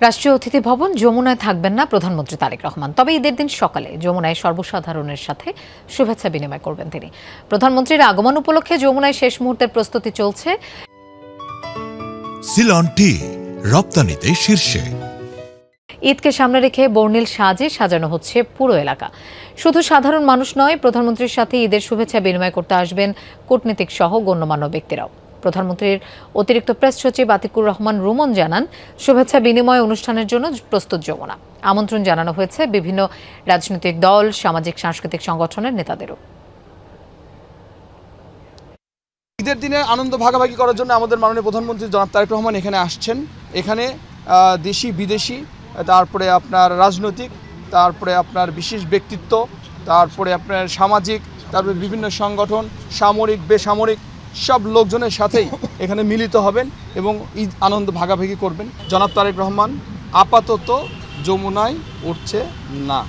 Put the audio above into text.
রাষ্ট্রীয় অতিথি ভবন যমুনায় থাকবেন না প্রধানমন্ত্রী তারেক রহমান। তবে ঈদের দিন সকালে যমুনায় সর্বসাধারণের সাথে শুভেচ্ছা বিনিময় করবেন তিনি। প্রধানমন্ত্রীর আগমন উপলক্ষে যমুনায় শেষ মুহূর্তের প্রস্তুতি চলছে। সিলন টি রপ্তানিতে শীর্ষে। ঈদকে সামনে রেখে বর্ণিল সাজে সাজানো হচ্ছে পুরো এলাকা। শুধু সাধারণ মানুষ নয়, প্রধানমন্ত্রীর সাথে ঈদের শুভেচ্ছা বিনিময় করতে আসবেন কূটনীতিক সহ গণ্যমান্য ব্যক্তিরাও। প্রধানমন্ত্রীর অতিরিক্ত প্রেস সচিব আতিকুর রহমান রুমন জানান, শুভেচ্ছা বিনিময় অনুষ্ঠানের জন্য প্রস্তুত যমুনা। আমন্ত্রণ জানানো হয়েছে বিভিন্ন রাজনৈতিক দল, সামাজিক সাংস্কৃতিক সংগঠনের নেতাদেরও। ঈদের দিনে আনন্দ ভাগাভাগি করার জন্য আমাদের মাননীয় প্রধানমন্ত্রী জনাব তারেক রহমান এখানে আসছেন। এখানে দেশি বিদেশি, তারপরে আপনার রাজনৈতিক, তারপরে আপনার বিশেষ ব্যক্তিত্ব, তারপরে আপনার সামাজিক, তারপরে বিভিন্ন সংগঠন, সামরিক বেসামরিক সব লোকজনের সাথেই এখানে মিলিত হবেন এবং ঈদ আনন্দ ভাগাভাগি করবেন। জনাব তারেক রহমান আপাতত যমুনায় উঠছে না।